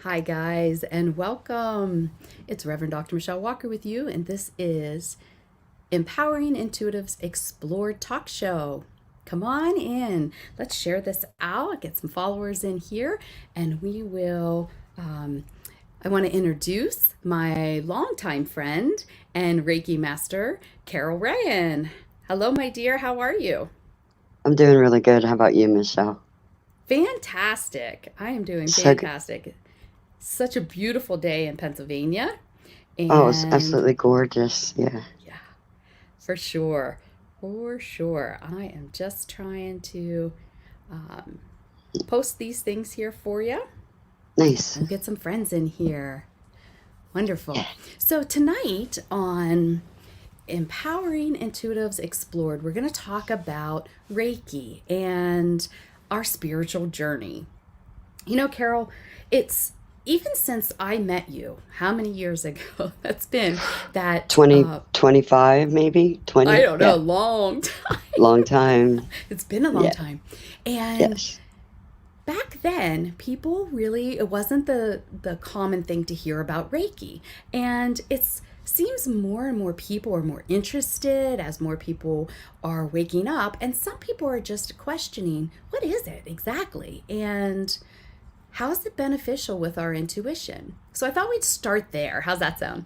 Hi, guys, and welcome. It's Reverend Dr. Michelle Walker with you, and this is Empowering Intuitives Explored Talk Show. Come on in. Let's share this out, get some followers in here, and we will. I want to introduce my longtime friend and Reiki master, Carol Reyan. Hello, my dear. How are you? I'm doing really good. How about you, Michelle? Fantastic. I am doing So good. fantastic. Such a beautiful day in Pennsylvania. Oh, it's And absolutely gorgeous. Yeah. yeah, for sure. For sure. I am just trying to um, post these things here for you. Nice. We'll get some friends in here. Yeah. Wonderful. So, tonight on Empowering Intuitives Explored, we're going to talk about Reiki and our spiritual journey. You know, Carol, it's even since I met you, how many years ago that's been that 25, maybe? I 20? don't know, Yeah. long time. Long time. It's been a long Yeah. time. And Yes. back then, people really, it wasn't the common thing to hear about Reiki. And it's seems more and more people are more interested as more people are waking up, and some people are just questioning, what is it exactly? And how is it beneficial with our intuition? So I thought we'd start there. How's that sound?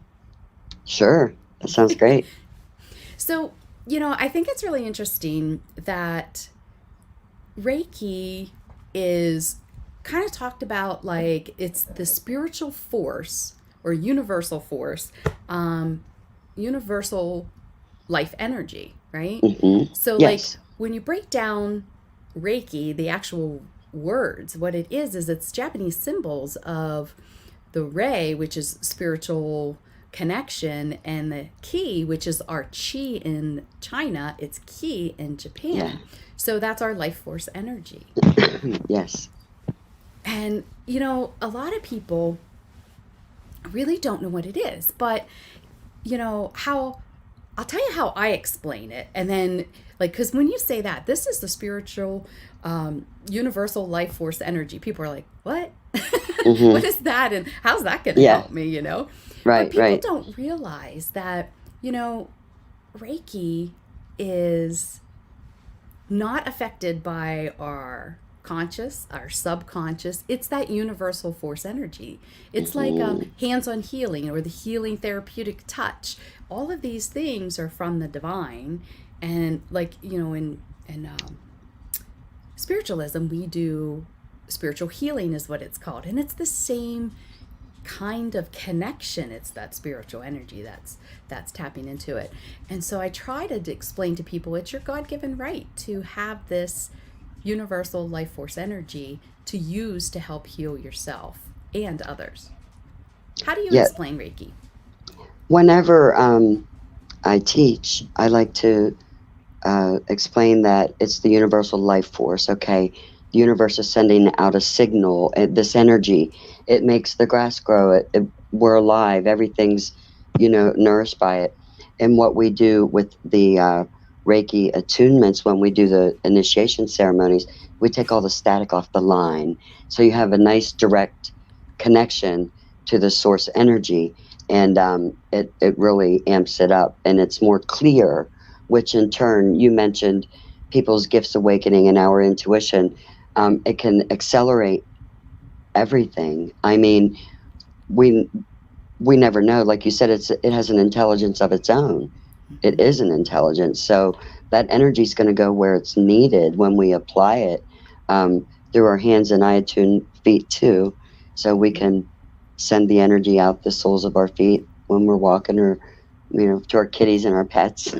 Sure. That sounds great. So, I think it's really interesting that Reiki is kind of talked about like it's the spiritual force or universal force, um, universal life energy, right? So, like, Yes. when you break down Reiki, the actual words, what it is it's Japanese symbols of the Rei, which is spiritual connection, and the Ki, which is our Chi in China, it's Ki in Yeah. Japan. So that's our life force energy. Yes. And, a lot of people really don't know what it is, but, how I'll tell you how I explain it. And then, like, because when you say that, this is the spiritual, universal life force energy, people are like, what? What hmm is that? And how's that going to Yeah. help me? But Right, people right. don't realize that, Reiki is not affected by our conscious, our subconscious. It's that universal force energy. It's like hmm hands on healing or the healing therapeutic touch. All of these things are from the divine. And, like, in spiritualism, we do spiritual healing, is what it's called. And it's the same kind of connection. It's that spiritual energy that's tapping into it. And so I try to explain to people it's your God-given right to have this universal life force energy to use to help heal yourself and others. How do you Yeah. explain Reiki? Whenever I teach, I like to explain that it's the universal life force. Okay, the universe is sending out a signal. This energy, it makes the grass grow. We're alive. Everything's, nourished by it. And what we do with the Reiki attunements when we do the initiation ceremonies, we take all the static off the line, so you have a nice direct connection to the source energy, and it really amps it up, and it's more clear, which in turn, you mentioned people's gifts awakening and our intuition. It can accelerate everything. I mean, we we never know. Like you said, it has an intelligence of its own. It Mm-hmm. is an intelligence. So that energy is going to go where it's needed when we apply it, through our hands, and I attune feet too, so we Yep. can send the energy out the soles of our feet when we're walking, or to our kitties and our pets.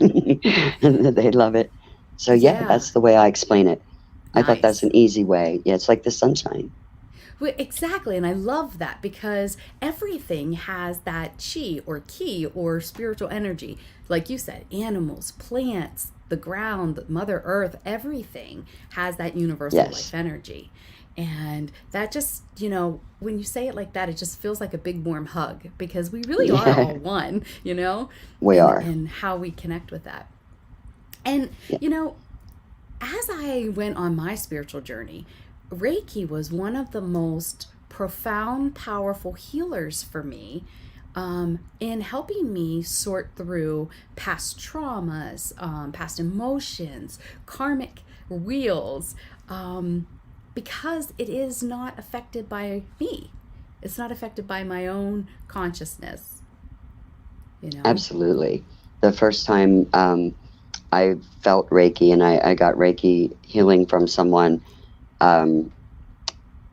They love it. So yeah, Yeah. that's the way I explain it. I thought that's Nice. an easy way. Yeah, it's like the sunshine. Well, exactly. And I love that because everything has that chi or ki or spiritual energy. Like you said, animals, plants, the ground, Mother Earth, everything has that universal life Yes. energy. And that just, when you say it like that, it just feels like a big warm hug because we really are Yeah, all one, we and, are. and how we connect with that. And, Yeah. as I went on my spiritual journey, Reiki was one of the most profound, powerful healers for me, in helping me sort through past traumas, past emotions, karmic wheels, because it is not affected by me. It's not affected by my own consciousness, you know? Absolutely. The first time I felt Reiki and I got Reiki healing from someone, um,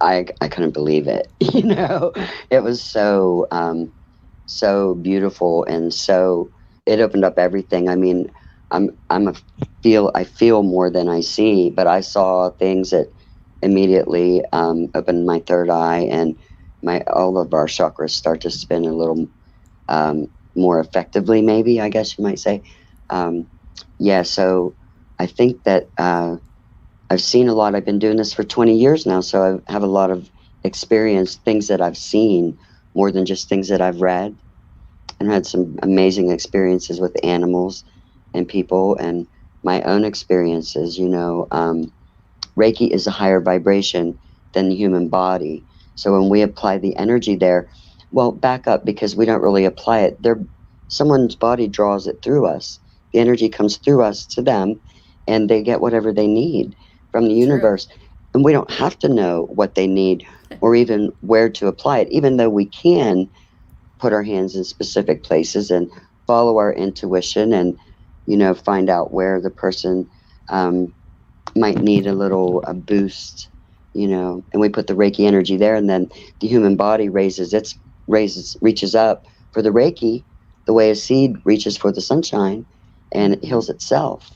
I couldn't believe it. It was so beautiful, and so it opened up everything. I mean, I feel more than I see, but I saw things that immediately opened my third eye, and my all of our chakras start to spin a little more effectively, maybe, I guess you might say. Um, yeah, so I think that I've seen a lot. I've been doing this for 20 years now, so I have a lot of experience, things that I've seen more than just things that I've read, and had some amazing experiences with animals and people and my own experiences. Reiki is a higher vibration than the human body. So when we apply the energy there, well, back up, because we don't really apply it. Someone's body draws it through us. The energy comes through us to them, and they get whatever they need from the True. universe. And we don't have to know what they need or even where to apply it, even though we can put our hands in specific places and follow our intuition and, find out where the person might need a boost, and we put the Reiki energy there, and then the human body reaches up for the Reiki the way a seed reaches for the sunshine, and it Hmm. heals itself.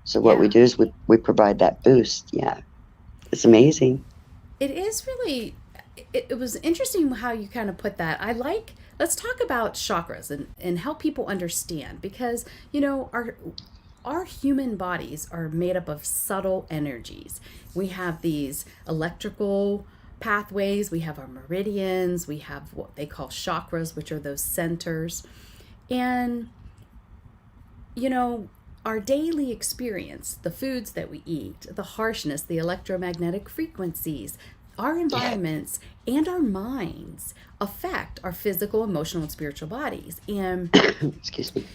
So what we Yeah. do is we provide that boost. Yeah, it's amazing. It is really, it was interesting how you kind of put that. Let's talk about chakras and help people understand, because, our human bodies are made up of subtle energies. We have these electrical pathways, we have our meridians, we have what they call chakras, which are those centers. And, you know, our daily experience, the foods that we eat, the harshness, the electromagnetic frequencies, our Yeah. environments, and our minds affect our physical, emotional, and spiritual bodies. And Excuse me.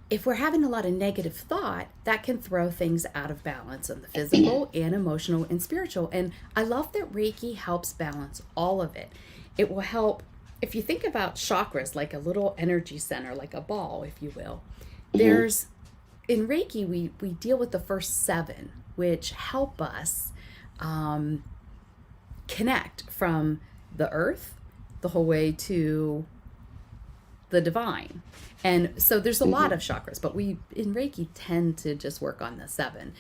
if we're having a lot of negative thought, that can throw things out of balance on the physical and emotional and spiritual. And I love that Reiki helps balance all of it. It will help, if you think about chakras like a little energy center, like a ball, if you will. Hmm. There's, in Reiki, we deal with the first seven, which help us um, connect from the earth the whole way to the divine. And so there's a lot Hmm. of chakras, but we in Reiki tend to just work on the seven.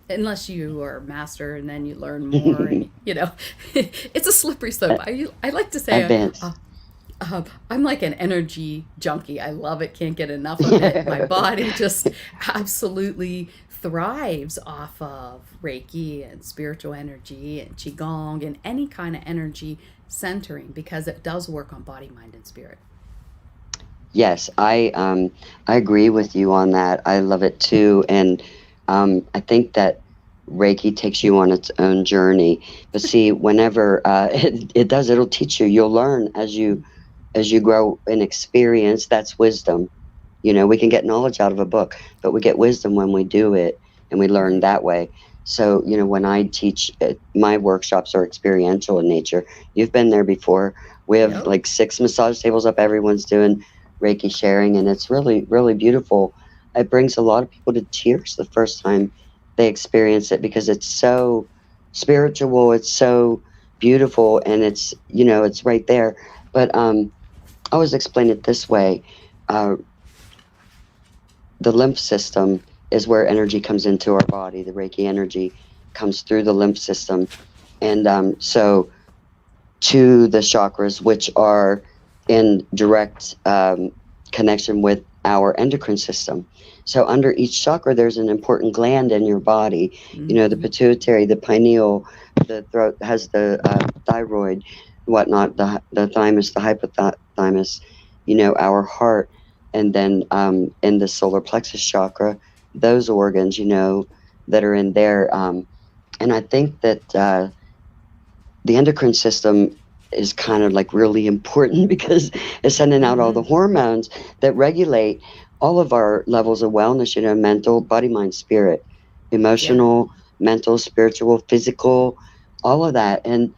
Unless you are a master and then you learn more, and it's a slippery slope. I like to say Advanced. I'm like an energy junkie. I love it, can't get enough of it. My body just absolutely thrives off of Reiki and spiritual energy and Qigong and any kind of energy centering, because it does work on body, mind, and spirit. Yes, I agree with you on that. I love it too, and I think that Reiki takes you on its own journey. But see, whenever it does, it'll teach you. You'll learn as you grow in experience. That's wisdom. We can get knowledge out of a book, but we get wisdom when we do it, and we learn Right. that way. So, when I teach, my workshops are experiential in nature. You've been there before. We have Yep. like 6 massage tables up. Everyone's doing Reiki sharing, and it's really, really beautiful. It brings a lot of people to tears the first time they experience it, because it's so spiritual, it's so beautiful, and it's right there. But I always explain it this way. Uh, the lymph system is where energy comes into our body. The Reiki energy comes through the lymph system. And so to the chakras, which are in direct connection with our endocrine system. So under each chakra, there's an important gland in your body. The Mm-hmm. pituitary, the pineal, the throat has the thyroid, whatnot, the thymus, the hypothalamus, our heart, and then in the solar plexus chakra, those organs, that are in there. And I think that the endocrine system is kind of like really important because it's sending out all the Mm-hmm. hormones that regulate all of our levels of wellness, mental, body, mind, spirit, Yeah. emotional, mental, spiritual, physical, all of that. And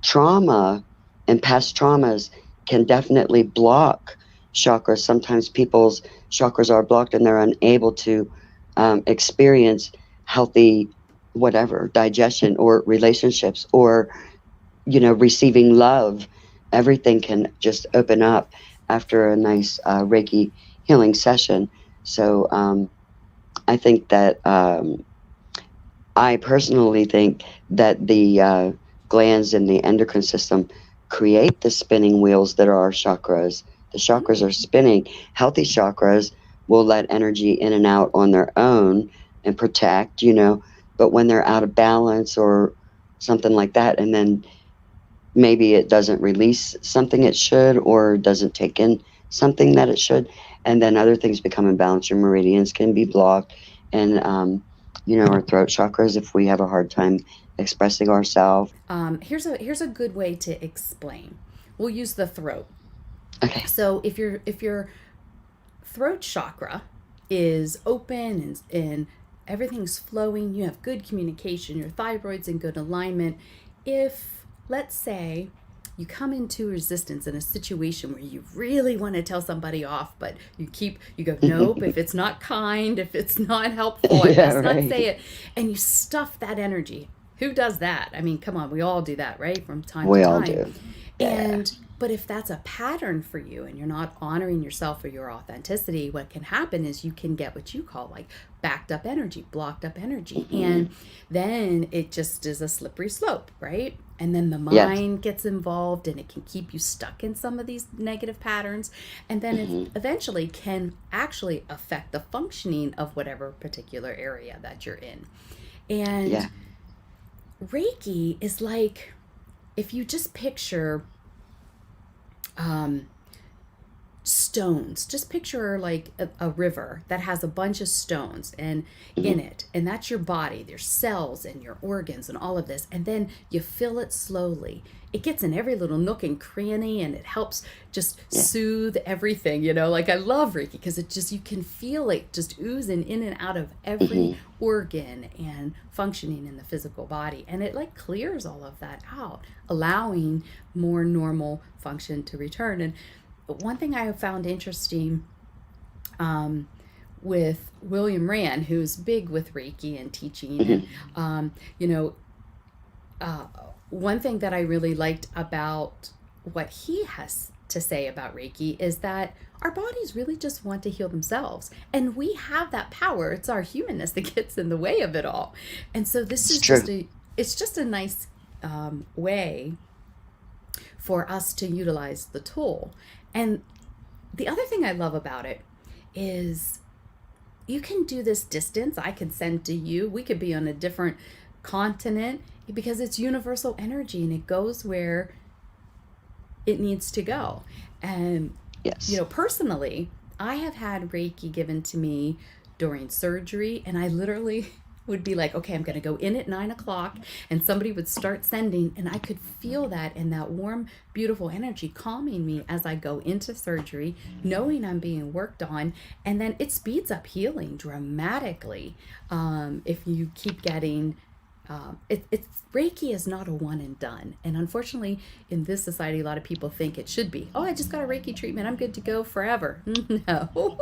trauma and past traumas can definitely block chakras. Sometimes people's chakras are blocked and they're unable to experience healthy whatever digestion or relationships or receiving love. Everything can just open up after a nice Reiki healing session. So I think that I personally think that the glands in the endocrine system create the spinning wheels that are our chakras. The chakras are spinning. Healthy chakras will let energy in and out on their own and protect, but when they're out of balance or something like that, and then maybe it doesn't release something it should or doesn't take in something that it should, and then other things become imbalanced. Your meridians can be blocked, and our throat chakras if we have a hard time expressing ourselves. Here's a good way to explain. We'll use the throat. Okay. So if your throat chakra is open and everything's flowing, you have good communication, your thyroid's in good alignment. If, let's say, you come into resistance in a situation where you really want to tell somebody off, but you go, nope, if it's not kind, if it's not helpful, I Yeah, best not right. say it. And you stuff that energy. Who does that? I mean, come on, we all do that, right? From time to We all time. do. Yeah. And but if that's a pattern for you and you're not honoring yourself or your authenticity, what can happen is you can get what you call like backed up energy, blocked up energy. Hmm. And then it just is a slippery slope, right? And then the Yes. mind gets involved and it can keep you stuck in some of these negative patterns. And then it Hmm. eventually can actually affect the functioning of whatever particular area that you're in. And Yeah. Reiki is like, if you just picture um, stones, just picture like a river that has a bunch of stones and in Hmm. it, and that's your body, your cells and your organs and all of this, and then you fill it slowly. It gets in every little nook and cranny and it helps just Yeah. soothe everything, like I love Reiki because it just, you can feel it just oozing in and out of every Hmm. organ and functioning in the physical body, and it like clears all of that out, allowing more normal function to return. And one thing I have found interesting, um, with William Rand, who's big with Reiki and teaching, and Hmm. um, you know, uh, one thing that I really liked about what he has to say about Reiki is that our bodies really just want to heal themselves, and we have that power. It's our humanness that gets in the way of it all, and so this It's is just true. a it's just a nice way for us to utilize the tool. And the other thing I love about it is you can do this distance. I can send to you. We could be on a different continent because it's universal energy and it goes where it needs to go. And, Yes. personally, I have had Reiki given to me during surgery, and I literally would be like, okay, I'm going to go in at 9 o'clock, and somebody would start sending, and I could feel that and that warm, beautiful energy calming me as I go into surgery, knowing I'm being worked on, and then it speeds up healing dramatically if you keep getting it's Reiki is not a one and done, and unfortunately, in this society, a lot of people think it should be. Oh, I just got a Reiki treatment. I'm good to go forever. No,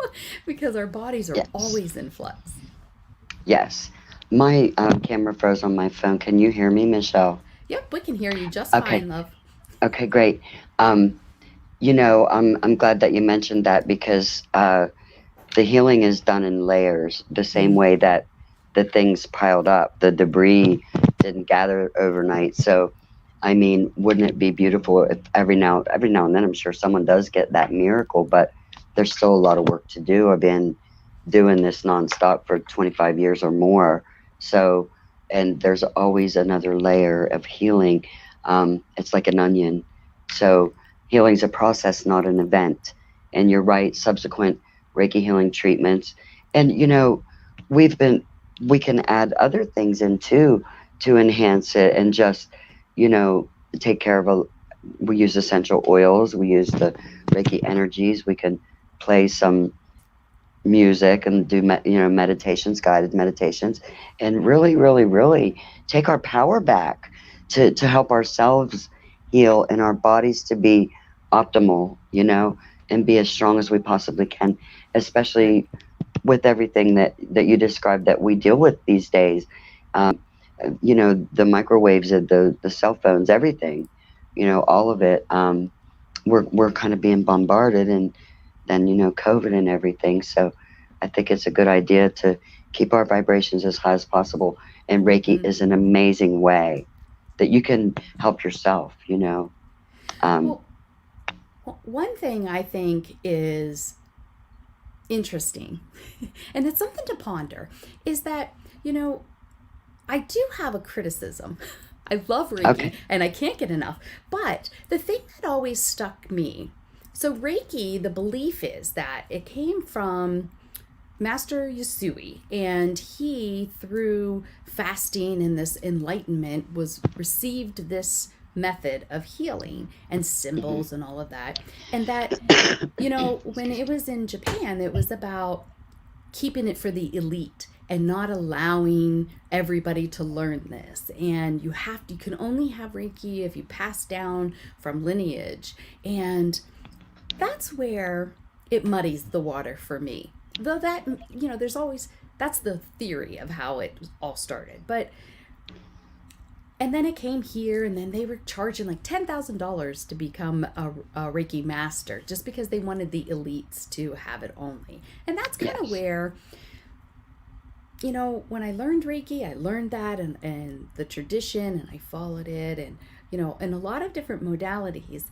because our bodies are Yes. always in flux. Yes. My camera froze on my phone. Can you hear me, Michelle? Yep, we can hear you just Okay. fine, love. Okay, great. I'm glad that you mentioned that because the healing is done in layers, the same Mm, way that the things piled up, the debris didn't gather overnight. So, I mean, wouldn't it be beautiful if every now and then, I'm sure someone does get that miracle, but there's still a lot of work to do. I've been doing this nonstop for 25 years or more. So, and there's always another layer of healing. It's like an onion. So, healing's a process, not an event. And you're right, subsequent Reiki healing treatments. And, we've been, we can add other things in too to enhance it and just, you know, take care of we use essential oils, we use the Reiki energies, we can play some music and do meditations, guided meditations, and really, really, really take our power back to help ourselves heal and our bodies to be optimal, and be as strong as we possibly can, especially with everything that you described that we deal with these days. The microwaves and the cell phones, everything, all of it. We're kind of being bombarded, and then COVID and everything. So I think it's a good idea to keep our vibrations as high as possible. And Reiki is an amazing way that you can help yourself. Well, one thing I think is interesting, and it's something to ponder, is that, I do have a criticism. I love Reiki, Okay. and I can't get enough. But the thing that always stuck me, so Reiki, the belief is that it came from Master Yusui, and he, through fasting and this enlightenment, was received this method of healing and symbols and all of that. And that, when it was in Japan, it was about keeping it for the elite and not allowing everybody to learn this. And you can only have Reiki if you pass down from lineage. And that's where it muddies the water for me. Though that, there's always, that's the theory of how it all started. And then it came here, and then they were charging like $10,000 to become a Reiki master just because they wanted the elites to have it only. And that's kind of where, when I learned Reiki, I learned that and the tradition, and I followed it. And, in a lot of different modalities,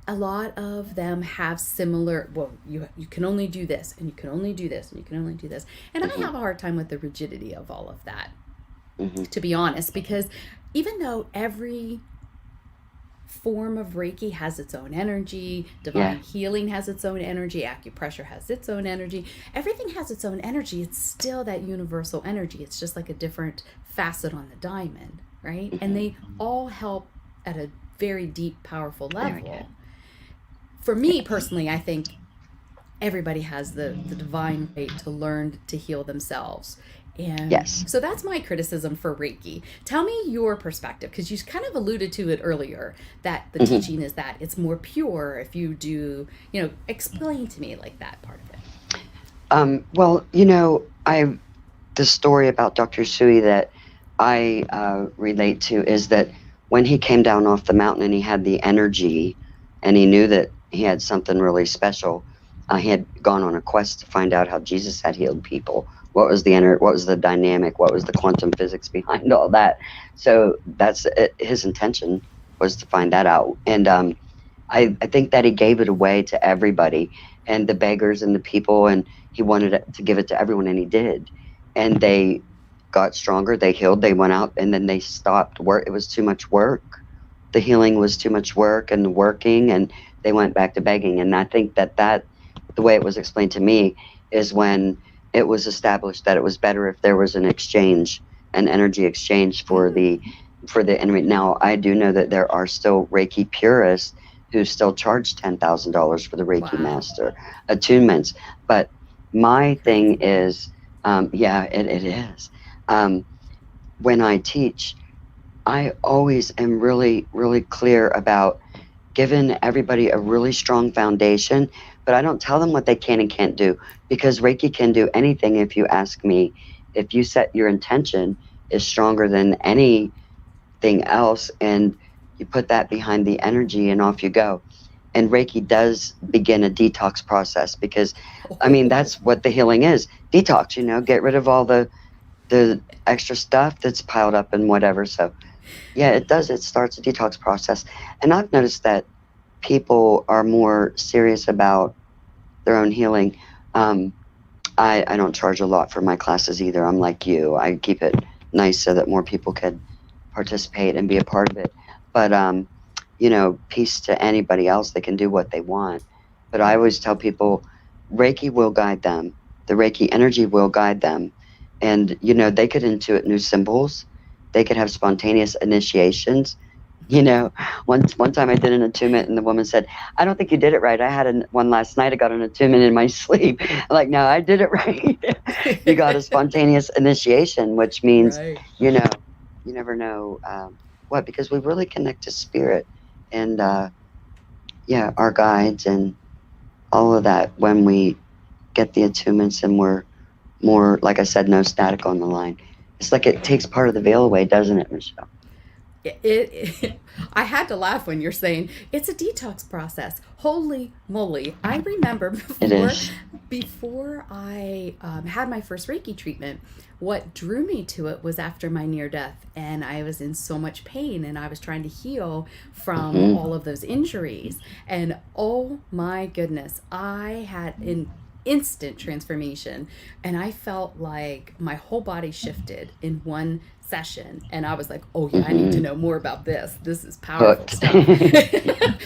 a lot of them have similar, you can only do this, and you can only do this, and you can only do this. And I have a hard time with the rigidity of all of that, to be honest, because even though every form of Reiki has its own energy, divine healing has its own energy, acupressure has its own energy, everything has its own energy, it's still that universal energy. It's just like a different facet on the diamond, right? And they all help at a very deep, powerful level. For me personally, I think everybody has the divine right to learn to heal themselves. And so that's my criticism for Reiki. Tell me your perspective, because you kind of alluded to it earlier, that the teaching is that it's more pure if you do, explain to me like that part of it. Well, the story about Dr. Sui that I relate to is that when he came down off the mountain and he had the energy and he knew that he had something really special, he had gone on a quest to find out how Jesus had healed people. What was the dynamic? What was the quantum physics behind all that? So that's it. His intention was to find that out. And I think that he gave it away to everybody, and the beggars and the people, and he wanted to give it to everyone, and he did. And they got stronger. They healed. They went out, and then they stopped work. It was too much work. The healing was too much work and working, and they went back to begging. And I think that the way it was explained to me is when it was established that it was better if there was an energy exchange for the enemy. Now, I do know that there are still Reiki purists who still charge $10,000 for the Reiki master attunements. But my thing is, it is. When I teach, I always am really, really clear about giving everybody a really strong foundation, but I don't tell them what they can and can't do, because Reiki can do anything. If you ask me, if you set your intention is stronger than anything else, and you put that behind the energy, and off you go. And Reiki does begin a detox process, because that's what the healing is. Detox, get rid of all the extra stuff that's piled up and whatever. So yeah, it does. It starts a detox process. And I've noticed that people are more serious about their own healing. I don't charge a lot for my classes either. I'm like you. I keep it nice so that more people could participate and be a part of it. But, peace to anybody else. They can do what they want. But I always tell people, Reiki will guide them. The Reiki energy will guide them. And, they could intuit new symbols. They could have spontaneous initiations. You know, one time I did an attunement, and the woman said, "I don't think you did it right. I had one last night. I got an attunement in my sleep." I'm like, no, I did it right. You got a spontaneous initiation, which means, Right. you know, you never know what, because we really connect to spirit and yeah, our guides and all of that when we get the attunements, and we're more, like I said, no static on the line. It's like it takes part of the veil away, doesn't it, Michelle? I had to laugh when you're saying it's a detox process. Holy moly. I remember It is. before I had my first Reiki treatment, what drew me to it was after my near death, and I was in so much pain, and I was trying to heal from Hmm. all of those injuries. And oh my goodness, I had an instant transformation, and I felt like my whole body shifted in one session, and I was like, oh yeah, I need to Hmm. know more about this is powerful Hooked. stuff.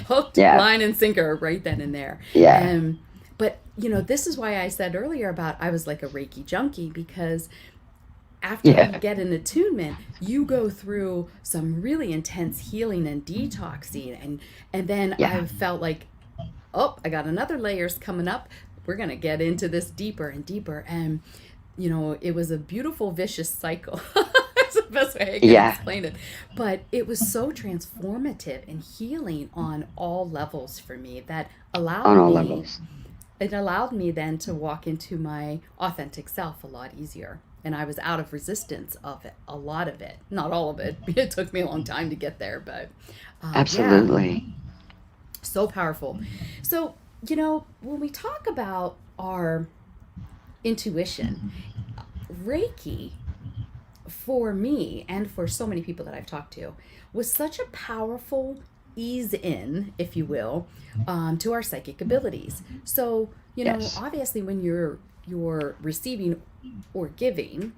Hooked, Yeah. line and sinker, right then and there. Yeah. And but this is why I said earlier about I was like a Reiki junkie, because after you Yeah. get an attunement, you go through some really intense healing and detoxing, and then Yeah. I felt like, oh, I got another layers coming up. We're gonna get into this deeper and deeper, and it was a beautiful vicious cycle. That's the best way I can Yeah. explain it. But it was so transformative and healing on all levels for me that On allowed all me levels. it allowed me then to walk into my authentic self a lot easier. And I was out of resistance of it, a lot of it, not all of it. It took me a long time to get there, but yeah, Absolutely. so powerful. So, when we talk about our intuition, Reiki, for me and for so many people that I've talked to, was such a powerful ease in, if you will, to our psychic abilities. So, Yes. obviously, when you're receiving or giving,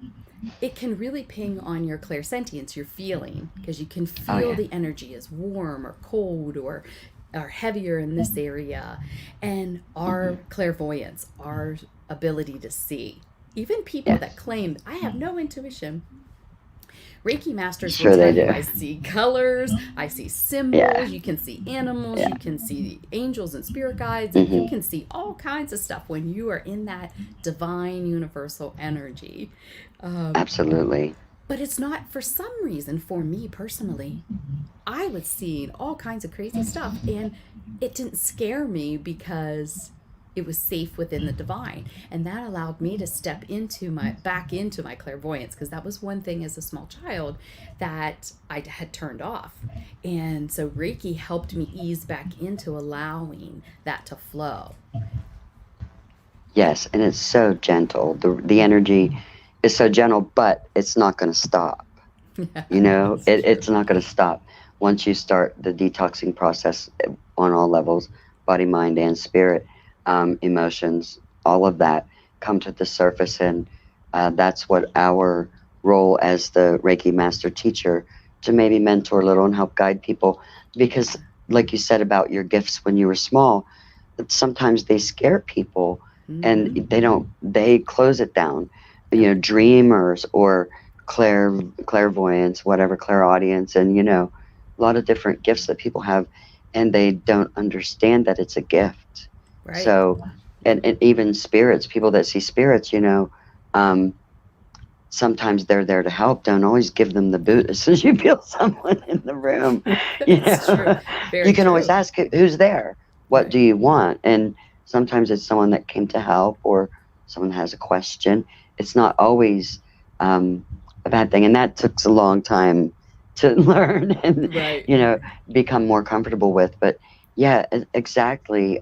it can really ping on your clairsentience, your feeling, because you can Oh feel yeah. the energy is warm or cold or heavier in this area, and Hmm. our clairvoyance, our ability to see. Even people Yes. that claim I have no intuition, Reiki masters will Sure they tell you do. I see colors, I see Yeah. symbols, you can see animals, you Yeah. can see angels and spirit guides, and you Hmm. can see all kinds of stuff when you are in that divine universal energy. Um, Absolutely. but it's not, for some reason, for me personally, I was seeing all kinds of crazy stuff, and it didn't scare me because it was safe within the divine, and that allowed me to step into my back into my clairvoyance, because that was one thing as a small child that I had turned off. And so Reiki helped me ease back into allowing that to flow. Yes, and it's so gentle. The energy is so gentle, but it's not going to stop. You know, That's true. it's not going to stop once you start the detoxing process on all levels, body, mind, and spirit. Emotions, all of that come to the surface, and that's what our role as the Reiki master teacher, to maybe mentor a little and help guide people. Because, like you said about your gifts when you were small, that sometimes they scare people, and Mm-hmm. they close it down. Yep. Dreamers or clairvoyance, whatever, clairaudience, and a lot of different gifts that people have, and they don't understand that it's a gift. Right. So, and even spirits, people that see spirits, um, sometimes they're there to help. Don't always give them the boot as soon as you feel someone in the room. You That's true. know, you Very can always true. ask who's there. What Right. do you want? And sometimes it's someone that came to help, or someone has a question. It's not always um, a bad thing, and that took a long time to learn and Right. you know become more comfortable with. But yeah, exactly.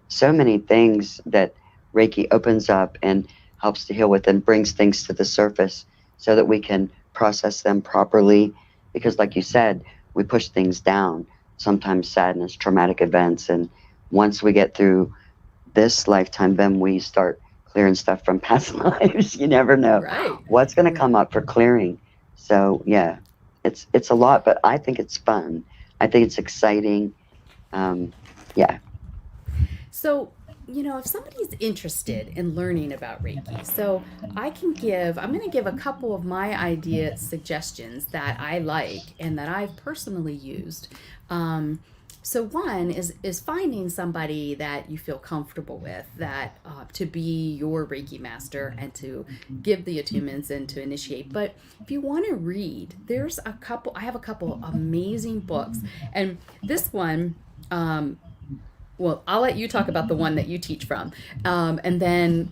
So many things that Reiki opens up and helps to heal with, and brings things to the surface so that we can process them properly. Because, like you said, we push things down, sometimes sadness, traumatic events. And once we get through this lifetime, then we start clearing stuff from past lives. You never know Right. what's going to Right. come up for clearing. So, yeah, it's a lot, but I think it's fun. I think it's exciting. Um, yeah. So if somebody's interested in learning about Reiki, so I'm going to give a couple of my idea suggestions that I like and that I've personally used. So one is finding somebody that you feel comfortable with, that to be your Reiki master and to give the attunements and to initiate. But if you want to read, I have a couple amazing books, and this one. Well, I'll let you talk about the one that you teach from. And then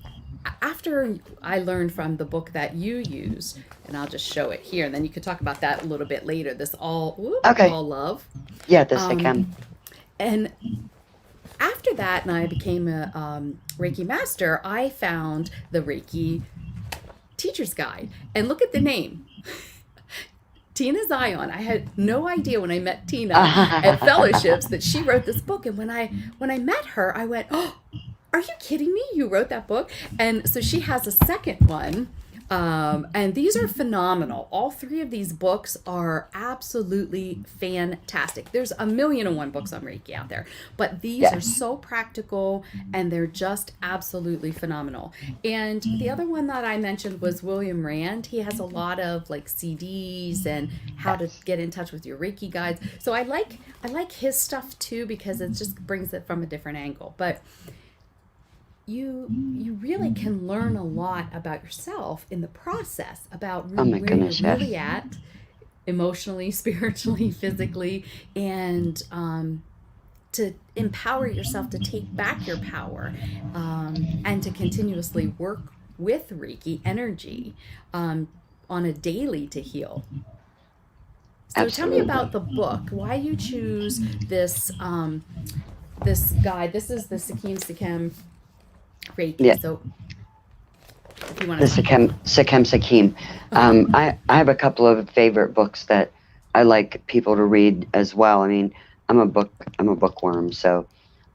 after I learned from the book that you use, and I'll just show it here, and then you could talk about that a little bit later. This Okay. all love. Yeah, this I Um, can. and after that, and I became a Reiki master, I found the Reiki Teacher's Guide. And look at the name. Tina Zion. I had no idea when I met Tina at fellowships that she wrote this book. And when I met her, I went, "Oh, are you kidding me? You wrote that book?" And so she has a second one. And these are phenomenal. All three of these books are absolutely fantastic. There's a million and one books on Reiki out there, but these are Yes. so practical and they're just absolutely phenomenal. And the other one that I mentioned was William Rand. He has a lot of like CDs and how to Yes. get in touch with your Reiki guides. So I like his stuff too because it just brings it from a different angle. But you really can learn a lot about yourself in the process, about Oh my where you're goodness, yes. really at emotionally, spiritually, physically, and to empower yourself to take back your power, and to continuously work with Reiki energy, on a daily to heal. So tell me about Absolutely. the book. Why you choose this guide? This is the Sikkim Reiki. Yeah, So if you want the to talk about that. Sakim. Uh-huh. I have a couple of favorite books that I like people to read as well. I mean, I'm a bookworm, so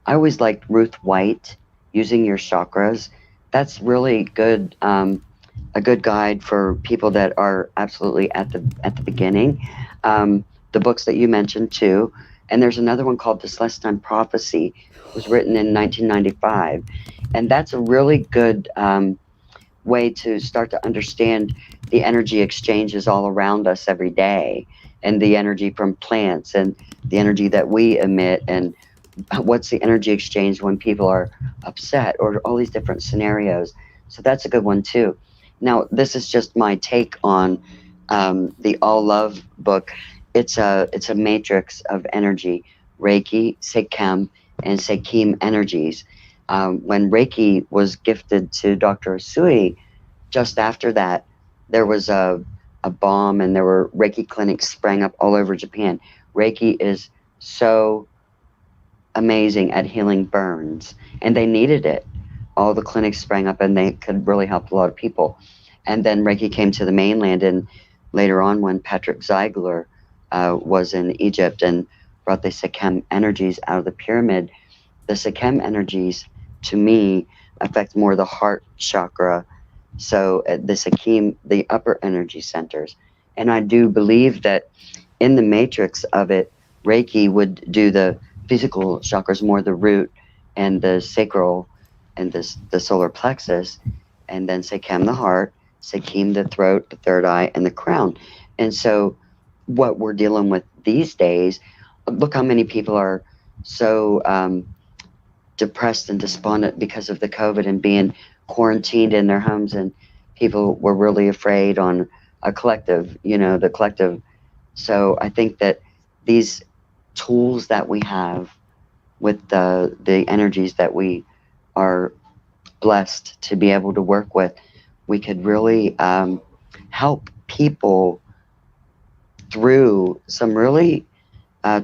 I always liked Ruth White, Using Your Chakras. That's really good. A good guide for people that are absolutely at the beginning. The books that you mentioned too, and there's another one called The Celestine Prophecy. It was written in 1995, and that's a really good way to start to understand the energy exchanges all around us every day, and the energy from plants, and the energy that we emit, and what's the energy exchange when people are upset, or all these different scenarios. So that's a good one too. Now, this is just my take on the All Love book. It's a matrix of energy: Reiki, Sekem, and Sekim energies. When Reiki was gifted to Dr. Usui, just after that, there was a bomb, and there were Reiki clinics sprang up all over Japan. Reiki is so amazing at healing burns, and they needed it. All the clinics sprang up, and they could really help a lot of people. And then Reiki came to the mainland, and later on, when Patrick Ziegler was in Egypt and brought the Sekhem energies out of the pyramid, the Sekhem energies, to me, affect more the heart chakra. So the Sekhem, the upper energy centers. And I do believe that in the matrix of it, Reiki would do the physical chakras, more the root and the sacral and the solar plexus, and then Sekhem the heart, Sekhem the throat, the third eye, and the crown. And so, what we're dealing with these days, look how many people are so depressed and despondent because of the COVID and being quarantined in their homes, and people were really afraid on a collective, the collective. So I think that these tools that we have with the energies that we are blessed to be able to work with, we could really help people through some really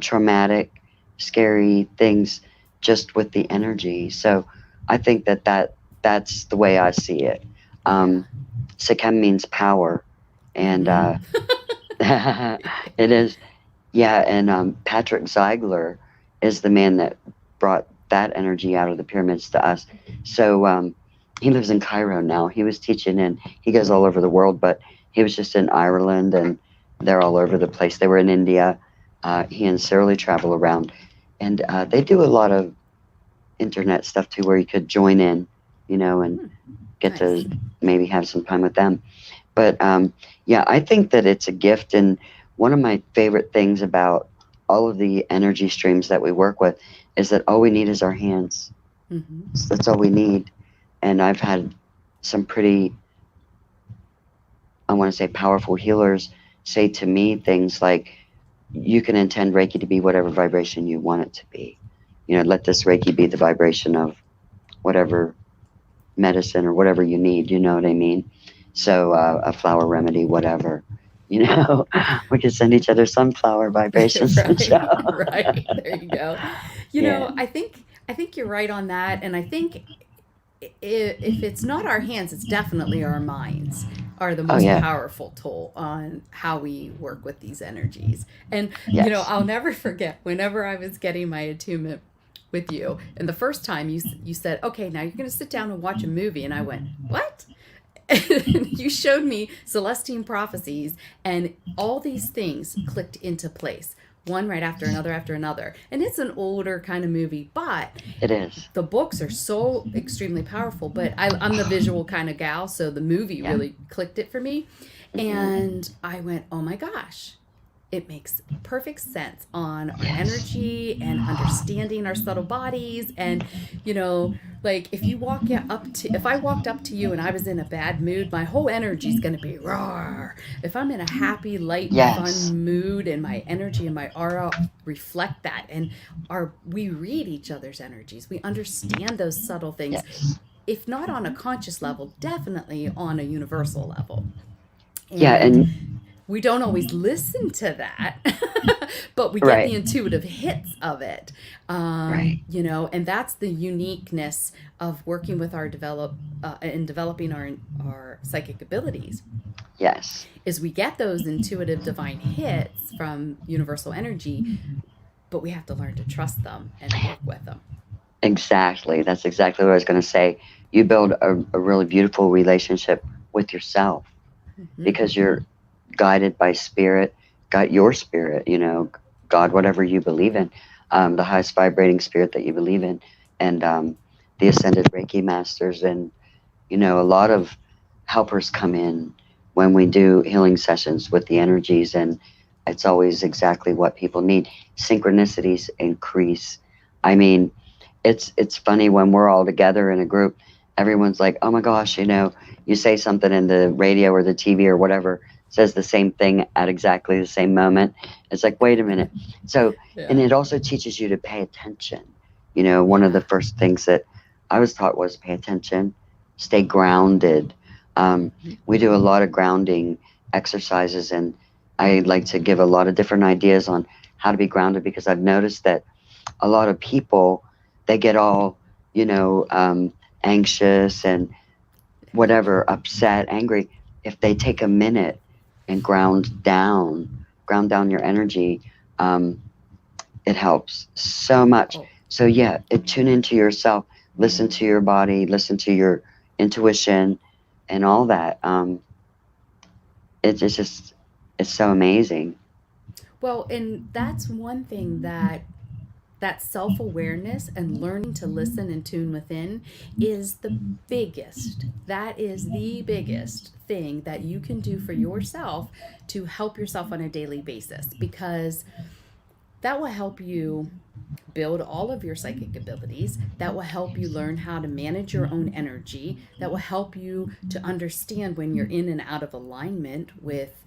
traumatic, scary things just with the energy. So I think that's the way I see it. Yeah. Sekhem means power, and Mm-hmm. it is. Yeah, and Patrick Ziegler is the man that brought that energy out of the pyramids to us. So he lives in Cairo now. He was teaching, and he goes all over the world, but he was just in Ireland, and they're all over the place. They were in India. He and Shirley travel around, and they do a lot of internet stuff too, where you could join in, and get Nice. to maybe have some time with them. But yeah, I think that it's a gift. And one of my favorite things about all of the energy streams that we work with is that all we need is our hands. Mm-hmm. That's all we need. And I've had some pretty, I want to say, powerful healers say to me things like, you can intend Reiki to be whatever vibration you want it to be. Let this Reiki be the vibration of whatever medicine or whatever you need. You know what I mean? So a flower remedy, whatever. We could send each other sunflower vibrations and Right, show. right. There you go. Yeah. I think you're right on that, and I think if it's not our hands, it's definitely our minds are the Oh most yeah. powerful tool on how we work with these energies. And Yes. I'll never forget whenever I was getting my attunement with you, and the first time you said, "Okay, now you're going to sit down and watch a movie," and I went, "What?" And you showed me Celestine Prophecies, and all these things clicked into place, one right after another. And it's an older kind of movie, but It is. the books are so extremely powerful. But I'm the visual kind of gal, so the movie Yeah. really clicked it for me. Hmm. And I went, oh my gosh, it makes perfect sense on our Yes. energy and understanding our subtle bodies. And like if I walked up to you and I was in a bad mood, my whole energy is going to be raw. If I'm in a happy, light, Yes. fun mood, and my energy and my aura reflect that, and we read each other's energies, we understand those subtle things, Yes. if not on a conscious level, definitely on a universal level. Yeah. And And we don't always listen to that, but we get right. the intuitive hits of it. Right. And that's the uniqueness of working with our and developing our psychic abilities, Yes. is we get those intuitive divine hits from universal energy, but we have to learn to trust them and work with them. Exactly. That's exactly what I was going to say. You build a really beautiful relationship with yourself Mm-hmm. because you're guided by spirit, got your spirit, God, whatever you believe in, the highest vibrating spirit that you believe in, and the ascended Reiki masters. And, a lot of helpers come in when we do healing sessions with the energies, and it's always exactly what people need. Synchronicities increase. I mean, it's funny when we're all together in a group, everyone's like, oh my gosh, you say something in the radio or the TV or whatever says the same thing at exactly the same moment. It's like, wait a minute. So, and Yeah. it also teaches you to pay attention. One of the Yeah. first things that I was taught was pay attention, stay grounded. We do a lot of grounding exercises, and I like to give a lot of different ideas on how to be grounded, because I've noticed that a lot of people, they get all, anxious and whatever, upset, angry. If they take a minute and ground down your energy, um, it helps so much. Oh, So yeah, tune into yourself, listen to your body, listen to your intuition, and all that. It's just, it's so amazing. well, and that's one thing that self awareness and learning to listen and tune within is that is the biggest thing that you can do for yourself to help yourself on a daily basis, because that will help you build all of your psychic abilities. That will help you learn how to manage your own energy. That will help you to understand when you're in and out of alignment with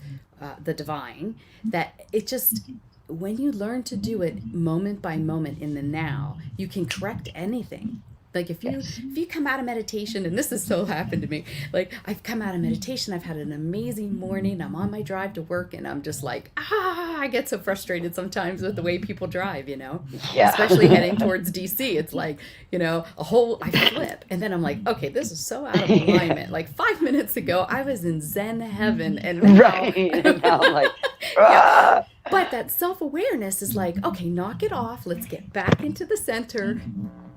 the divine. That it just, when you learn to do it moment by moment in the now, you can correct anything. Like Yes. if you come out of meditation, and this has so happened to me, like I've come out of meditation, I've had an amazing morning, I'm on my drive to work, and I'm just like, I get so frustrated sometimes with the way people drive, especially heading Yeah. towards DC. It's like, I flip, and then I'm like, okay, this is so out of alignment. Like 5 minutes ago, I was in Zen heaven, and now, Right. And now I'm like, yeah. ah! But that self awareness is like, okay, knock it off. Let's get back into the center.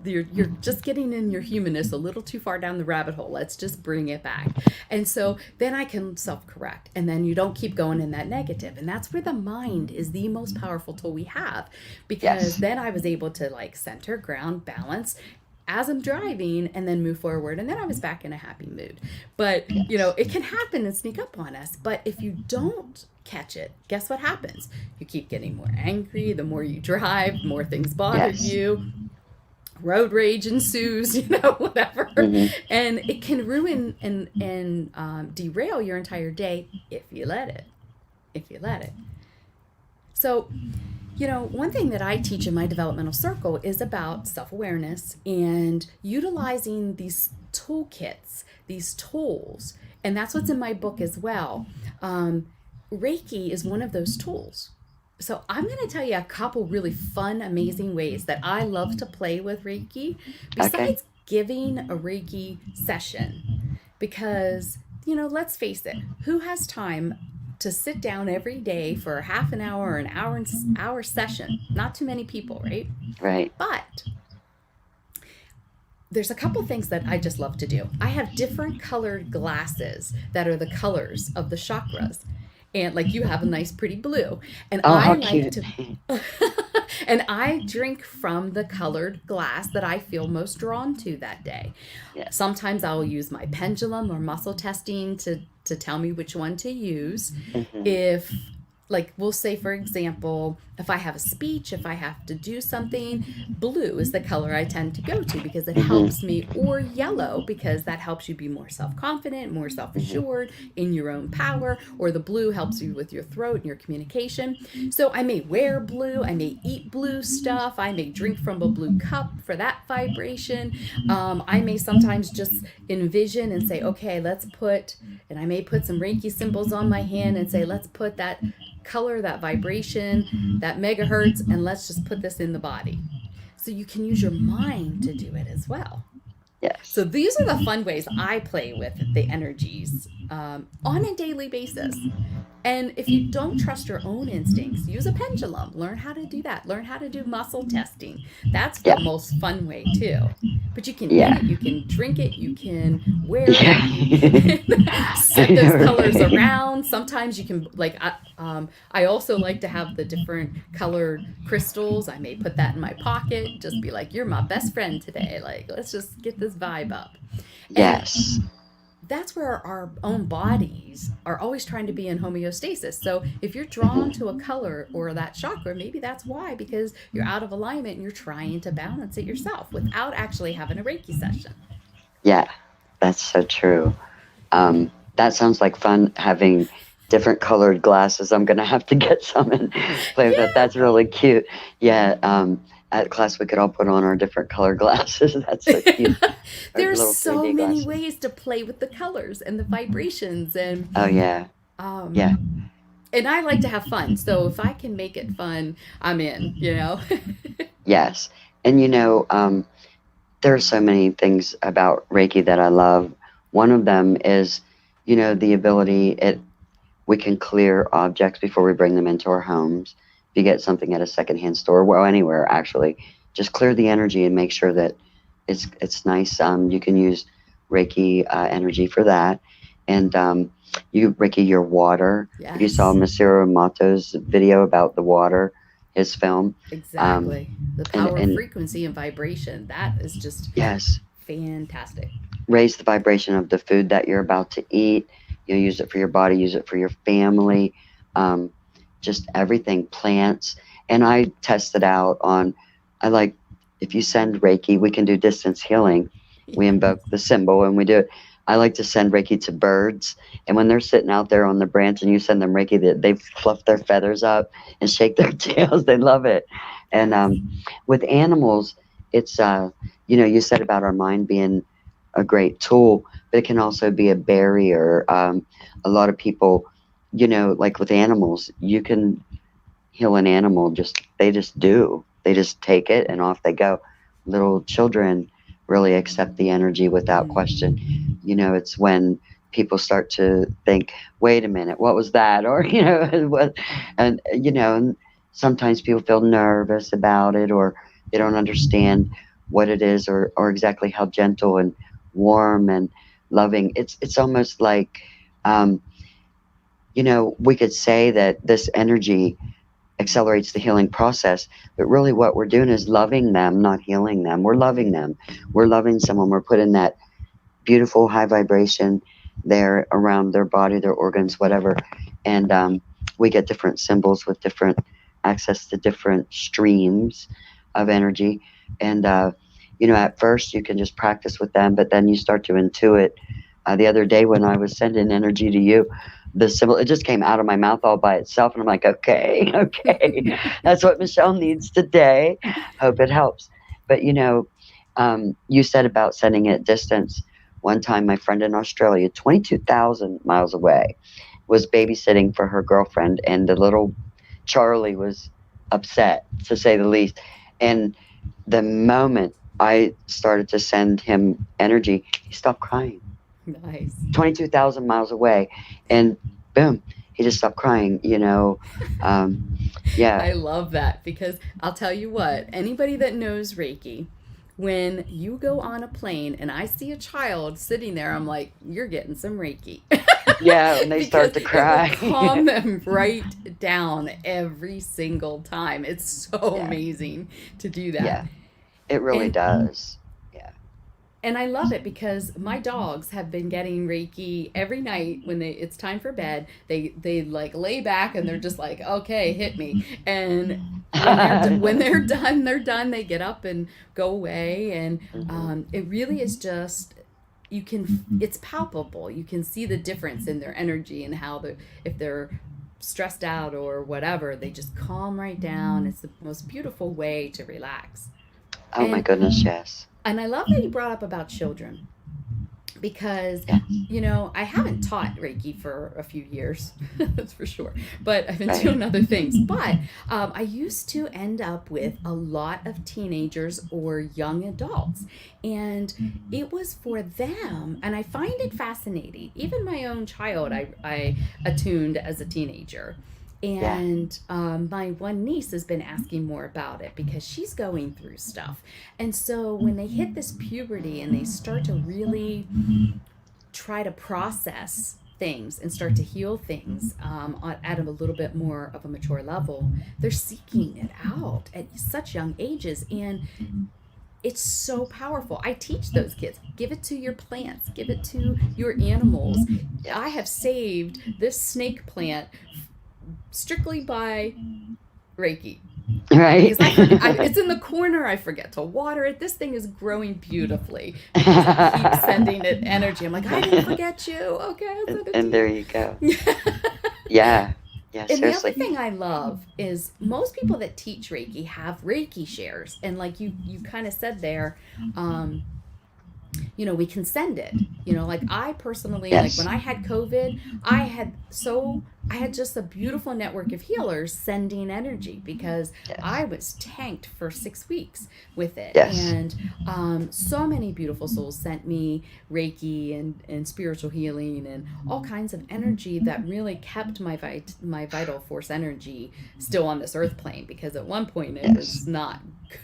You're just getting in your humanness a little too far down the rabbit hole. Let's just bring it back. And so then I can self correct. And then you don't keep going in that negative. And that's where the mind is the most powerful tool we have. Because Yes. then I was able to like center, ground, balance, as I'm driving and then move forward. And then I was back in a happy mood. But, you know, it can happen and sneak up on us. But if you don't catch it, guess what happens? You keep getting more angry. The more you drive, more things bother Yes. you. Road rage ensues, you know, whatever. And it can ruin and derail your entire day if you let it. If you let it. So, you know, one thing that I teach in my developmental circle is about self-awareness and utilizing these toolkits, these tools. And that's what's in my book as well. Reiki is one of those tools. So I'm going to tell you a couple really fun, amazing ways that I love to play with Reiki besides giving a Reiki session. Because, you know, let's face it, who has time to sit down every day for a half an hour or an hour session? Not too many people, right? Right. But there's a couple things that I just love to do. I have different colored glasses that are the colors of the chakras. And like you have a nice pretty blue. And I like cute. to and I drink from the colored glass that I feel most drawn to that day. Yes. Sometimes I'll use my pendulum or muscle testing to tell me which one to use. If, like, we'll say, for example, if I have a speech, if I have to do something, blue is the color I tend to go to because it helps me, or yellow because that helps you be more self-confident, more self-assured in your own power, or the blue helps you with your throat and your communication. So I may wear blue, I may eat blue stuff, I may drink from a blue cup for that vibration. I may sometimes just envision and say, okay, and I may put some Reiki symbols on my hand and say, let's put that color, that vibration, that megahertz, and let's just put this in the body. So you can use your mind to do it as well. Yes. So these are the fun ways I play with the energies on a daily basis. And if you don't trust your own instincts, use a pendulum. Learn how to do that. Learn how to do muscle testing. That's the most fun way too. But you can eat it, you can drink it, you can wear it, you can set those colors around. Sometimes you can, like, I also like to have the different colored crystals. I may put that in my pocket, just be like, you're my best friend today. Like, let's just get this vibe up. Yes. And that's where our own bodies are always trying to be in homeostasis. So if you're drawn to a color or that chakra, maybe that's why, because you're out of alignment and you're trying to balance it yourself without actually having a Reiki session. Yeah, that's so true. That sounds like fun, having different colored glasses. I'm going to have to get some and play with that. That's really cute. Yeah. At class, we could all put on our different colored glasses. That's so cute. There's so many ways to play with the colors and the vibrations. And yeah. And I like to have fun. So if I can make it fun, I'm in, you know? Yes. And, you know, there are so many things about Reiki that I love. One of them is, you know, the ability, we can clear objects before we bring them into our homes. If you get something at a secondhand store, well, anywhere actually, just clear the energy and make sure that it's nice. You can use Reiki energy for that. And you Reiki your water. Yes. You saw Masaru Emoto's video about the water, his film. Exactly. The power of frequency and vibration. That is just fantastic. Raise the vibration of the food that you're about to eat. You know, use it for your body, use it for your family. Just everything, plants. And I test it out on, if you send Reiki, we can do distance healing. We invoke the symbol and we do it. I like to send Reiki to birds. And when they're sitting out there on the branch and you send them Reiki, they fluff their feathers up and shake their tails. They love it. And with animals, it's, you know, you said about our mind being a great tool, but it can also be a barrier. A lot of people, you know, like with animals, you can heal an animal, they just do. They just take it and off they go. Little children really accept the energy without question. You know, it's when people start to think, wait a minute, what was that? Or, you know, and you know, and sometimes people feel nervous about it, or they don't understand what it is, or exactly how gentle and warm and loving. It's almost like, you know, we could say that this energy accelerates the healing process. But really what we're doing is loving them, not healing them. We're loving them. We're loving someone. We're putting that beautiful high vibration there around their body, their organs, whatever. And we get different symbols with different access to different streams of energy. And you know, at first you can just practice with them, but then you start to intuit. The other day when I was sending energy to you, the symbol, it just came out of my mouth all by itself. And I'm like, okay, okay, that's what Michelle needs today. Hope it helps. But, you know, you said about sending it distance. One time, my friend in Australia, 22,000 miles away, was babysitting for her girlfriend, and the little Charlie was upset, to say the least. And the moment I started to send him energy, he stopped crying. Nice. 22,000 miles away, and boom, he just stopped crying, you know. Yeah. I love that, because I'll tell you what, anybody that knows Reiki, when you go on a plane and I see a child sitting there, I'm like, you're getting some Reiki. Yeah, when they start to cry. It will calm them right down every single time. It's so amazing to do that. Yeah, it really does. And I love it because my dogs have been getting Reiki every night when it's time for bed. They like lay back and they're just like, okay, hit me. And when they're done, they're done. They get up and go away. And it really is just, it's palpable. You can see the difference in their energy and how if they're stressed out or whatever, they just calm right down. It's the most beautiful way to relax. Oh my goodness, yes. And I love that you brought up about children, because, you know, I haven't taught Reiki for a few years, that's for sure, but I've been doing other things. But I used to end up with a lot of teenagers or young adults, and it was for them. And I find it fascinating. Even my own child, I attuned as a teenager. And my one niece has been asking more about it because she's going through stuff. And so when they hit this puberty and they start to really try to process things and start to heal things at a little bit more of a mature level, they're seeking it out at such young ages. And it's so powerful. I teach those kids, give it to your plants, give it to your animals. I have saved this snake plant strictly by Reiki. Right. It's in the corner. I forget to water it. This thing is growing beautifully because I keep sending it energy. I'm like, I didn't forget you. Okay, I'll send it to you. There you go. Yeah. Yeah, and seriously. the other thing I love is most people that teach Reiki have Reiki shares. And like you kind of said there, you know, we can send it, you know, like I personally, like when I had COVID, I had just a beautiful network of healers sending energy because I was tanked for 6 weeks with it. And so many beautiful souls sent me Reiki and spiritual healing and all kinds of energy that really kept my vital force energy still on this earth plane, because at one point it was not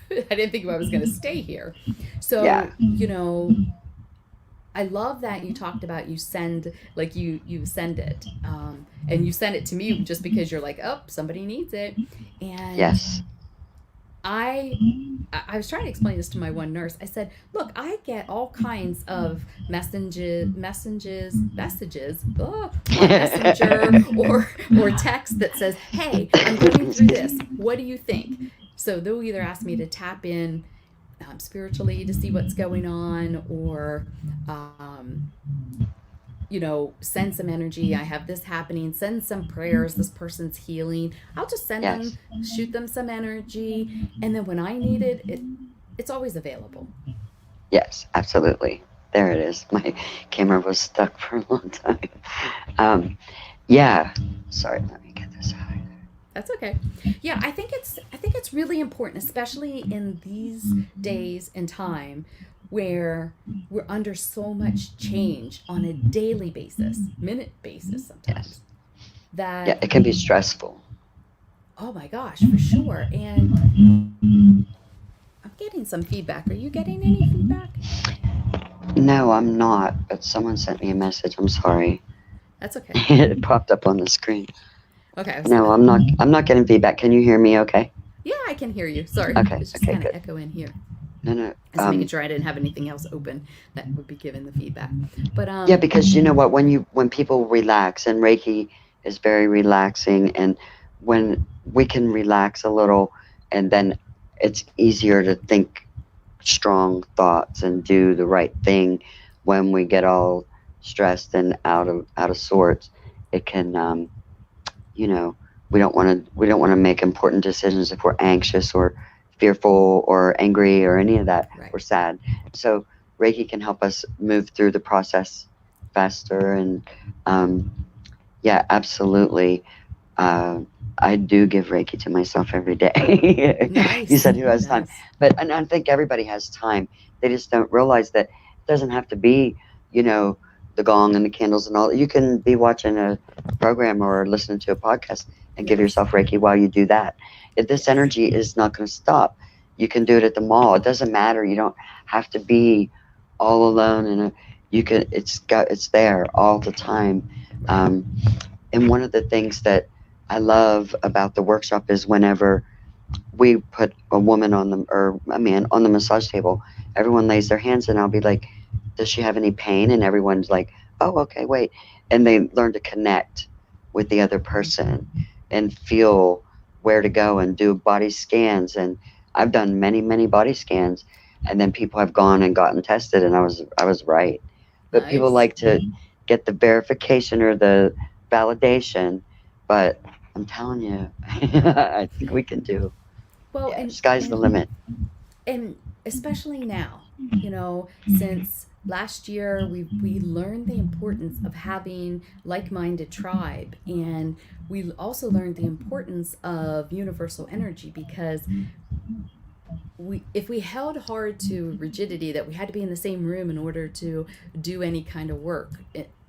good. I didn't think I was going to stay here. So, you know, I love that you talked about you send, like you send it, and you send it to me just because you're like, oh, somebody needs it. And I was trying to explain this to my one nurse. I said, look, I get all kinds of messages, on Messenger or text that says, hey, I'm going through this. What do you think? So they'll either ask me to tap in spiritually to see what's going on, or you know, send some energy. I have this happening. Send some prayers. This person's healing. I'll just send them, shoot them some energy, and then when I need it, it's always available. Yes, absolutely. There it is. My camera was stuck for a long time. Sorry, let me get this out. That's okay. Yeah, I think it's really important, especially in these days and time where we're under so much change on a daily basis, minute basis sometimes. That it can be stressful. Oh my gosh, for sure. And I'm getting some feedback. Are you getting any feedback? No, I'm not, but someone sent me a message. I'm sorry. That's okay. It popped up on the screen. Okay. No, I'm not getting feedback. Can you hear me okay? Yeah, I can hear you. Sorry. Okay, It's just okay, kind of good. echoing here. No. I was making sure I didn't have anything else open that would be giving the feedback. But Yeah, because you know what, when people relax, and Reiki is very relaxing, and when we can relax a little, and then it's easier to think strong thoughts and do the right thing. When we get all stressed and out of sorts, it can you know, we don't want to make important decisions if we're anxious or fearful or angry or any of that, right. or sad. So Reiki can help us move through the process faster. And um, yeah, absolutely. uh, I do give Reiki to myself every day. You Nice. said who has time, Nice. but and I think everybody has time. They just don't realize that it doesn't have to be, you know, the gong and the candles and all. You can be watching a program or listening to a podcast and give Yes. yourself Reiki while you do that. If this Yes. energy is not going to stop, you can do it at the mall. It doesn't matter. You don't have to be all alone in a. You can. It's there all the time. Right. Um, and one of the things that I love about the workshop is whenever we put a woman on the or a man on the massage table, everyone lays their hands and I'll be like, "Does she have any pain?" And everyone's like, "Oh, okay, wait." And they learn to connect with the other person and feel where to go and do body scans. And I've done many, many body scans, and then people have gone and gotten tested, and I was right. But people Nice. like to get the verification or the validation, but I'm telling you, I think we can do. Well, Yeah, sky's the limit. and especially now, since last year we learned the importance of having like-minded tribe, and we also learned the importance of universal energy, because if we held hard to rigidity that we had to be in the same room in order to do any kind of work,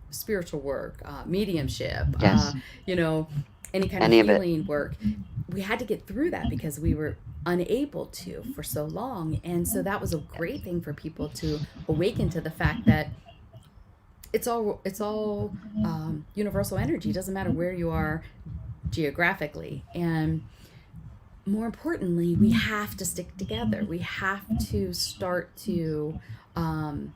spiritual work, mediumship, Yes, you know any kind of any of it. healing work, we had to get through that because we were unable to for so long. And so that was a great thing for people to awaken to the fact that it's all universal energy. It doesn't matter where you are geographically. And more importantly, we have to stick together. We have to start to um,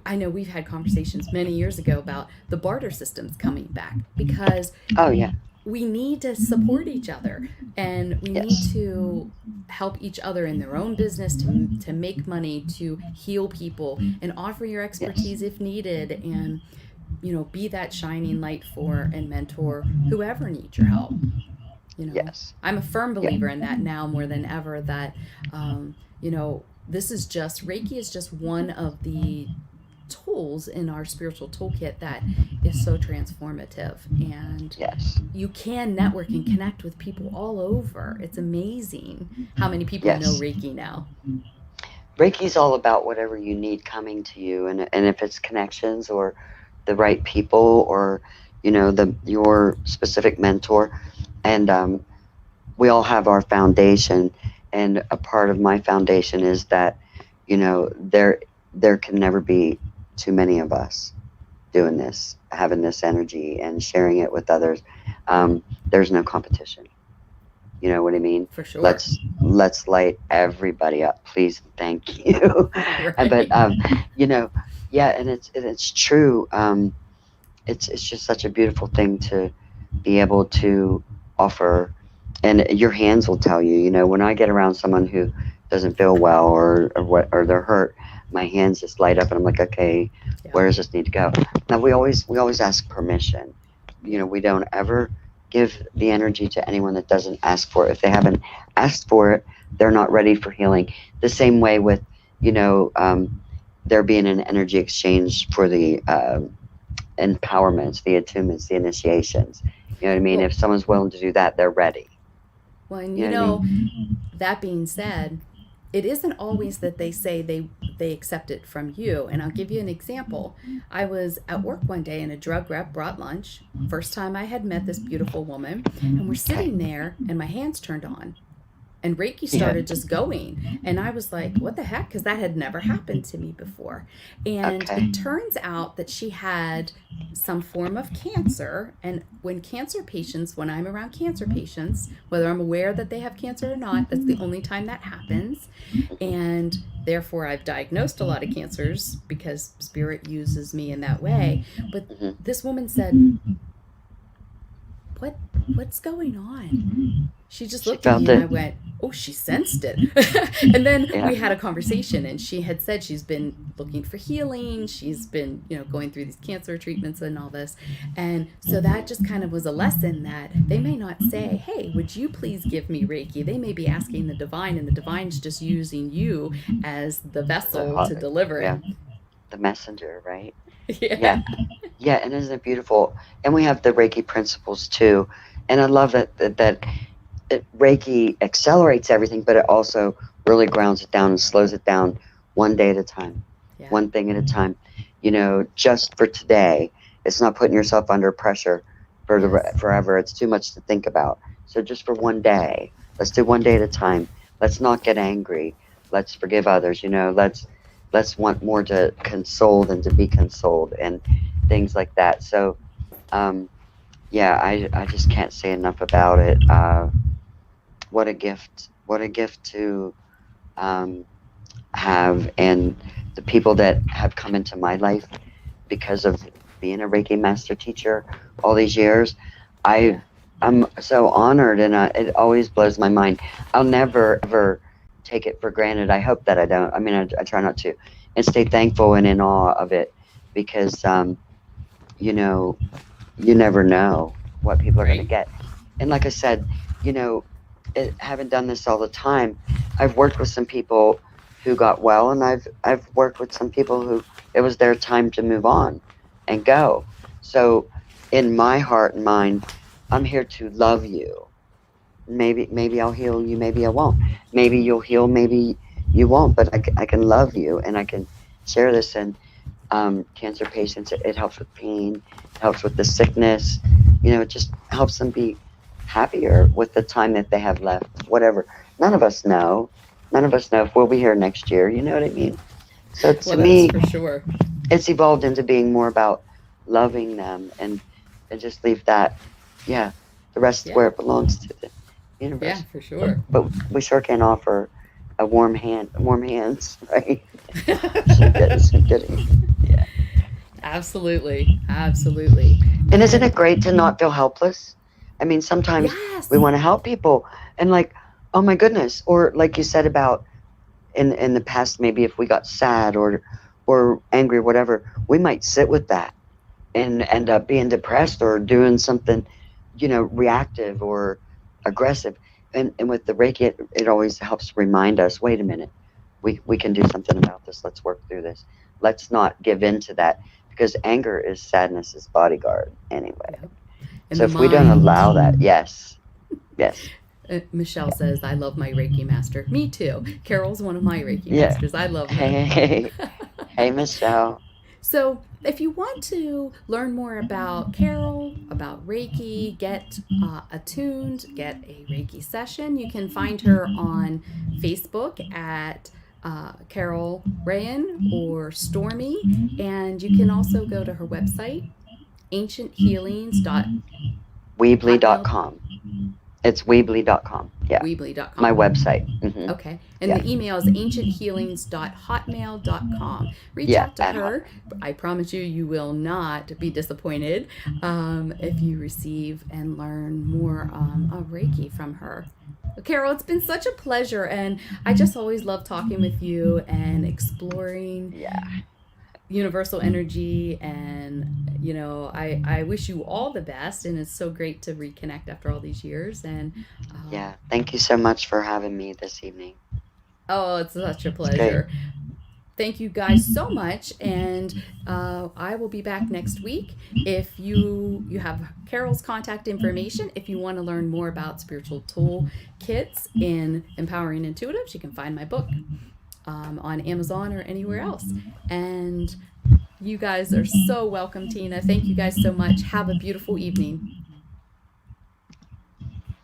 I know we've had conversations many years ago about the barter systems coming back, because Oh yeah, we need to support each other, and we need yes, to help each other in their own business to make money, to heal people, and offer your yes, expertise if needed, and be that shining light for and mentor whoever needs your help. yes, I'm a firm yeah, believer in that now more than ever, that this is just Reiki is just one of the tools in our spiritual toolkit that is so transformative. And yes, you can network and connect with people all over. It's amazing how many people know yes. Reiki now. Reiki's all about whatever you need coming to you, and if it's connections or the right people, or the your specific mentor. And we all have our foundation, and a part of my foundation is that there can never be too many of us doing this, having this energy and sharing it with others. There's no competition. You know what I mean? For sure. Let's light everybody up, please. Thank you. But Right. yeah, and it's true. It's just such a beautiful thing to be able to offer, and your hands will tell you. When I get around someone who doesn't feel well, or they're hurt, my hands just light up, and I'm like, okay, Yeah. where does this need to go? Now we always ask permission. We don't ever give the energy to anyone that doesn't ask for it. If they haven't asked for it, they're not ready for healing. The same way with there being an energy exchange for the empowerments, the attunements, the initiations. You know what I mean? Well, If someone's willing to do that, they're ready. and You know what I mean? that being said, it isn't always that they say they accept it from you. And I'll give you an example. I was at work one day and a drug rep brought lunch. First time I had met this beautiful woman, and we're Okay. sitting there and my hands turned on. and Reiki started just going. And I was like, what the heck? Because that had never happened to me before. And Okay. it turns out that she had some form of cancer. And when I'm around cancer patients, whether I'm aware that they have cancer or not, that's the only time that happens. And therefore, I've diagnosed a lot of cancers because spirit uses me in that way. But Hmm. this woman said, what what's going on? She just She looked at me felt and I it. went, oh, she sensed it. And then Yeah. we had a conversation, and she had said she's been looking for healing. She's been, going through these cancer treatments and all this. And so that just kind of was a lesson that they may not say, hey, would you please give me Reiki? They may be asking the divine, and the divine's just using you as the vessel to deliver it. Yeah. The messenger, right? Yeah. Yeah. Yeah. And isn't it beautiful? And we have the Reiki principles too. And I love that Reiki accelerates everything, but it also really grounds it down and slows it down one day at a time, Yeah. one thing at a time. Just for today. It's not putting yourself under pressure for Yes. forever. It's too much to think about. So just for one day, let's do one day at a time. Let's not get angry. Let's forgive others. Let's want more to console than to be consoled, and things like that. So yeah, I just can't say enough about it. What a gift! What a gift to um, have, and the people that have come into my life because of being a Reiki master teacher all these years. I Yeah. I'm so honored, and it always blows my mind. I'll never ever take it for granted. I hope that I don't. I mean, I try not to, and stay thankful and in awe of it, because you know, you never know what people are going to Right. get. And like I said, you know, having done this all the time, I've worked with some people who got well, and I've worked with some people who it was their time to move on and go. So in my heart and mind, I'm here to love you. Maybe I'll heal you, maybe I won't. Maybe you'll heal, maybe you won't. But I can love you, and I can share this. And cancer patients, it helps with pain, it helps with the sickness. It just helps them be happier with the time that they have left. Whatever. None of us know. None of us know if we'll be here next year. You know what I mean? So to Well, that's me, for sure. it's evolved into being more about loving them, and just leave that. Yeah, the rest Yeah. where it belongs to the Yeah, universe. for sure. But we sure can offer a warm hands, right? Some good. Yeah. Absolutely. Absolutely. And isn't And it great to not feel helpless? I mean, sometimes we yes. want to help people, and like, oh my goodness, or like you said about in the past, maybe if we got sad or angry or whatever, we might sit with that and end up being depressed or doing something, reactive or aggressive. And with the Reiki, it always helps remind us, wait a minute, we can do something about this. Let's work through this. Let's not give in to that, because anger is sadness's bodyguard anyway. Yep. And So the if we don't mind. allow that, yes, Michelle says, I love my Reiki master. Me too. Carol's one of my Reiki yeah. masters. I love her. Hey, hey, Michelle. So, if you want to learn more about Carol, about Reiki, get attuned, get a Reiki session, you can find her on Facebook at Carol Reyan or Stormy. And you can also go to her website, ancienthealings.hotmail.com. Weebly.com. It's Weebly.com. Yeah, my Weebly.com. website. Okay. And Yeah, the email is ancienthealings.hotmail.com. Reach yeah, out to at Hotmail. her. I promise you, you will not be disappointed if you receive and learn more of Reiki from her. Carol, it's been such a pleasure, and I just always love talking with you and exploring Yeah, universal energy. And I wish you all the best, and it's so great to reconnect after all these years. And yeah. Thank you so much for having me this evening. oh, it's such a It's great. pleasure. Thank you guys so much, and I will be back next week. If you have Carol's contact information, if you want to learn more about spiritual tool kits in Empowering Intuitives, you can find my book on Amazon or anywhere else. And you guys are so welcome, Tina. Thank you guys so much. Have a beautiful evening.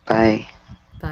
Bye.